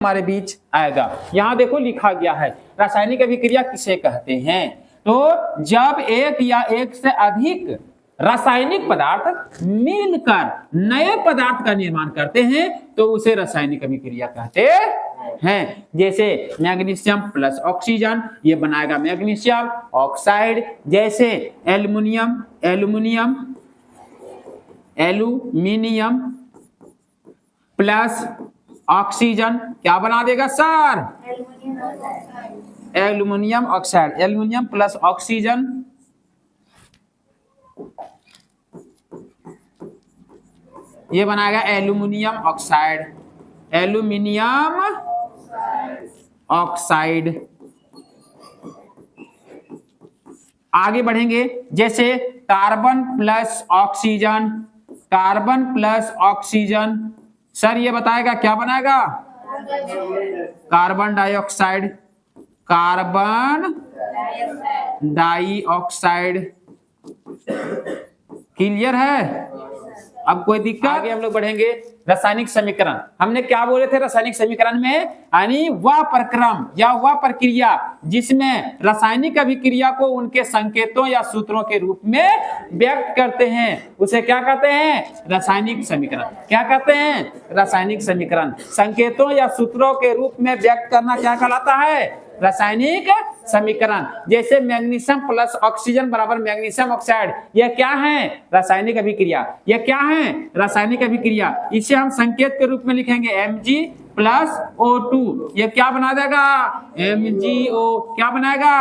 हमारे बीच आएगा। यहाँ देखो लिखा गया है रासायनिक अभिक्रिया किसे कहते हैं। तो जब एक या एक से अधिक रासायनिक पदार्थ मिलकर नए पदार्थ का निर्माण करते हैं तो उसे रासायनिक अभिक्रिया कहते हैं। जैसे मैग्नीशियम प्लस ऑक्सीजन, ये बनाएगा मैग्नीशियम ऑक्साइड। जैसे एल्युमिनियम एल्यूमिनियम प्लस ऑक्सीजन क्या बना देगा sir? Aluminium oxide. Aluminium plus oxygen ये बनाएगा एल्यूमिनियम ऑक्साइड। Aluminium oxide. आगे बढ़ेंगे, जैसे carbon plus oxygen. Carbon plus oxygen sir ये बताएगा क्या बनाएगा? Carbon dioxide. Carbon dioxide. Clear है? अब कोई दिक्कत? आगे हम लोग बढ़ेंगे रासायनिक समीकरण। हमने क्या बोले थे रासायनिक समीकरण में? यानी वह प्रक्रम या वह प्रक्रिया जिसमें रासायनिक अभिक्रिया को उनके संकेतों या सूत्रों के रूप में व्यक्त करते हैं उसे क्या कहते हैं? रासायनिक समीकरण। क्या कहते हैं? रासायनिक समीकरण। संकेतों या सूत्रों के रूप में व्यक्त करना क्या कहलाता है? रासायनिक समीकरण। जैसे मैग्नीशियम प्लस ऑक्सीजन बराबर मैग्नीशियम ऑक्साइड, यह क्या है? रासायनिक अभिक्रिया। यह क्या है? रासायनिक अभिक्रिया। इसे हम संकेत के रूप में लिखेंगे Mg प्लस O2। यह क्या बना देगा? MgO। क्या बनाएगा?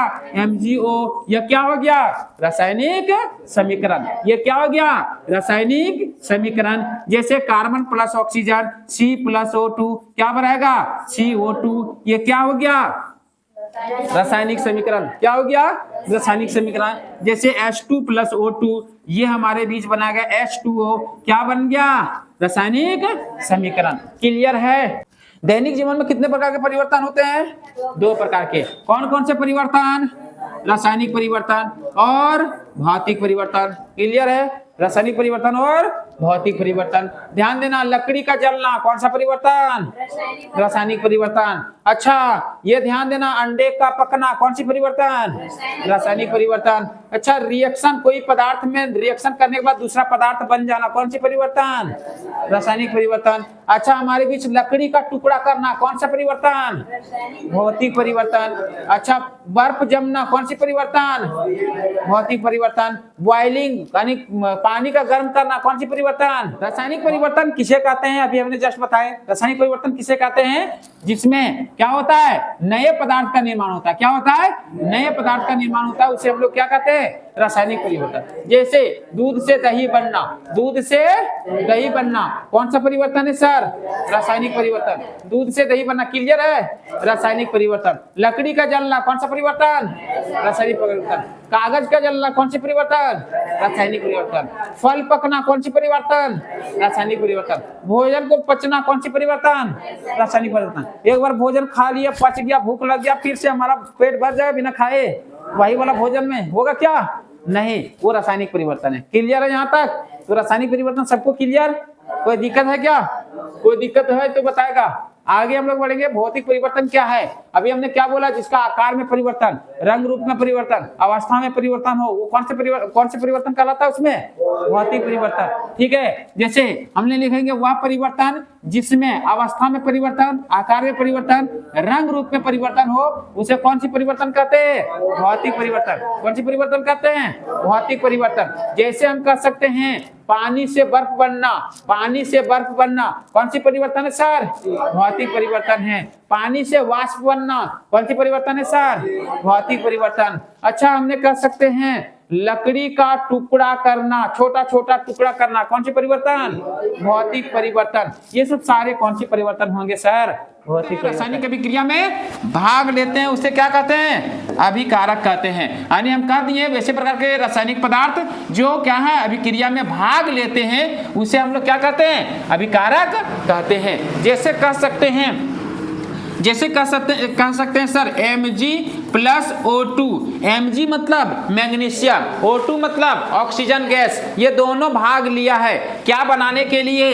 MgO। यह क्या हो गया? रासायनिक समीकरण। यह क्या हो गया? रासायनिक समीकरण। जैसे carbon plus oxygen C plus O2 क्या बनाएगा? CO2। यह क्या हो गया? रासायनिक समीकरण। क्या हो गया? रासायनिक समीकरण। जैसे H2 प्लस O2 ये हमारे बीच बना गया H2O। क्या बन गया? रासायनिक समीकरण। क्लियर है? दैनिक जीवन में कितने प्रकार के परिवर्तन होते हैं? 2 प्रकार के। कौन कौन से परिवर्तन? रासायनिक परिवर्तन और भौतिक परिवर्तन। क्लियर है? रासायनिक परिवर्तन और भौतिक परिवर्तन। ध्यान देना, लकड़ी का जलना कौन सा परिवर्तन? रासायनिक परिवर्तन। अच्छा ये ध्यान देना, अंडे का पकना कौन सी परिवर्तन? रासायनिक परिवर्तन। अच्छा रिएक्शन, कोई पदार्थ में रिएक्शन करने के बाद दूसरा पदार्थ बन जाना कौन सी परिवर्तन? रासायनिक परिवर्तन। अच्छा हमारे बीच लकड़ी का टुकड़ा करना कौन सा परिवर्तन? भौतिक परिवर्तन। अच्छा बर्फ जमना कौन सी परिवर्तन? भौतिक परिवर्तन। बॉइलिंग यानी पानी का गर्म करना कौन सी परिवर्तन? रासायनिक परिवर्तन। किसे कहते हैं? अभी हमने जस्ट बताया रासायनिक परिवर्तन किसे कहते हैं? जिसमें क्या होता है? नए पदार्थ का निर्माण होता है। क्या होता है? नए पदार्थ का निर्माण होता है, उसे हम लोग क्या कहते हैं? रासायनिक परिवर्तन। जैसे दूध से दही बनना। दूध से दही बनना कौन सा परिवर्तन है सर? रासायनिक परिवर्तन। दूध से दही बनना। क्लियर है? रासायनिक परिवर्तन। लकड़ी का जलना कौन सा परिवर्तन? रासायनिक परिवर्तन। कागज का जलना कौन सी परिवर्तन? रासायनिक परिवर्तन। फल पकना कौन सी परिवर्तन? रासायनिक परिवर्तन। भोजन को पचना कौन सी परिवर्तन? रासायनिक परिवर्तन। एक बार भोजन खा लिया, पच गया, भूख लग गया, फिर से हमारा पेट भर जाए बिना खाए, वही वाला भोजन में होगा क्या? नहीं, वो रासायनिक परिवर्तन है। क्लियर है यहाँ तक? तो रासायनिक परिवर्तन सबको क्लियर? कोई दिक्कत है क्या? कोई दिक्कत है तो बताएगा। आगे हम लोग बढ़ेंगे, भौतिक परिवर्तन क्या है? अभी हमने क्या बोला? जिसका आकार में परिवर्तन, रंग रूप में परिवर्तन, अवस्था में परिवर्तन हो, वो कौन से परिवर्तन कहलाता है? उसमें भौतिक परिवर्तन। ठीक है? जैसे हमने लिखेंगे वह परिवर्तन जिसमें अवस्था में परिवर्तन, आकार में परिवर्तन, रंग रूप में परिवर्तन हो, उसे कौन सी परिवर्तन कहते हैं? भौतिक परिवर्तन। कौन सी परिवर्तन कहते हैं? भौतिक परिवर्तन। जैसे हम कह सकते हैं पानी से बर्फ बनना। पानी से बर्फ बनना कौन सी परिवर्तन है सर? भौतिक परिवर्तन है। पानी से वाष्प बनना कौन सी परिवर्तन है सर? भौतिक परिवर्तन। अच्छा हमने कह सकते हैं लकड़ी का टुकड़ा करना, छोटा छोटा टुकड़ा करना कौन सी परिवर्तन? भौतिक परिवर्तन। ये सब सारे कौन सी परिवर्तन होंगे सर? भौतिक। रासायनिक अभिक्रिया में भाग लेते हैं उसे क्या कहते हैं? अभिकारक कहते हैं। यानी हम कह दिए वैसे प्रकार के रासायनिक पदार्थ जो क्या है? अभिक्रिया में भाग लेते हैं उसे हम लोग क्या कहते हैं? अभिकारक कहते हैं। जैसे कह सकते हैं जैसे कह सकते हैं सर Mg+O2। Mg मतलब मैग्नीशियम, O2 मतलब ऑक्सीजन गैस, ये दोनों भाग लिया है क्या बनाने के लिए?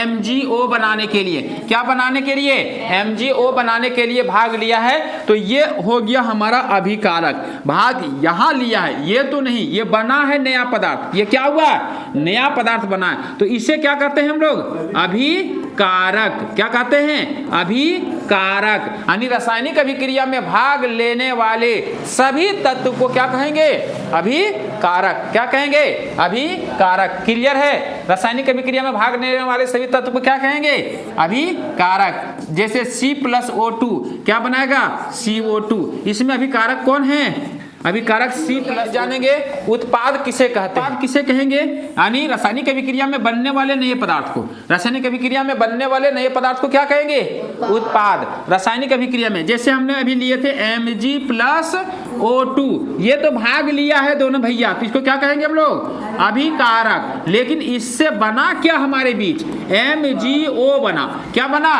MgO बनाने के लिए। क्या बनाने के लिए? MgO बनाने के लिए भाग लिया है। तो ये हो गया हमारा अभिकारक भाग, यहां लिया है, ये तो नहीं, ये बना है नया पदार्थ। ये क्या हुआ? नया पदार्थ बना है। तो इसे क्या कहते हैं हम लोग? अभिकारक। क्या कहते हैं? अभिकारक। यानी रासायनिक अभिक्रिया में भाग लेने वाले सभी तत्व को क्या कहेंगे? अभिकारक। क्या कहेंगे? अभिकारक। क्लियर है? रासायनिक अभिक्रिया में भाग लेने वाले सभी तत्व को क्या कहेंगे? अभिकारक। जैसे C+O2 क्या बनाएगा? CO2। इसमें अभिकारक कौन है? अभिकारक C+ जानेंगे। उत्पाद किसे कहते हैं? उत्पाद किसे कहेंगे? यानी रासायनिक अभिक्रिया में बनने वाले नए पदार्थ को, रासायनिक अभिक्रिया में बनने वाले नए पदार्थ को क्या कहेंगे? उत्पाद। रासायनिक अभिक्रिया में जैसे हमने अभी लिए थे Mg+O2, ये तो भाग लिया है दोनों भैया, तो इसको क्या कहेंगे हम लोग? अभिकारक। लेकिन इससे बना क्या हमारे बीच? MgO बना। क्या बना?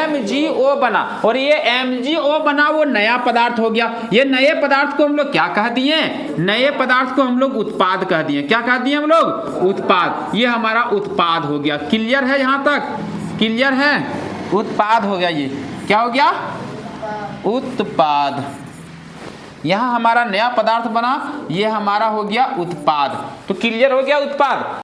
MgO बना। और ये MgO बना वो नया पदार्थ हो गया। ये नए पदार्थ को हम लोग क्या कह दिए? नए पदार्थ को हम लोग उत्पाद कह दिए। क्या कह दिए हम लोग? उत्पाद। ये हमारा उत्पाद हो गया। क्लियर है? यहां तक क्लियर है? उत्पाद हो गया। ये क्या हो गया? उत्पाद। यहां हमारा नया पदार्थ बना, ये हमारा हो गया उत्पाद। तो क्लियर हो गया उत्पाद।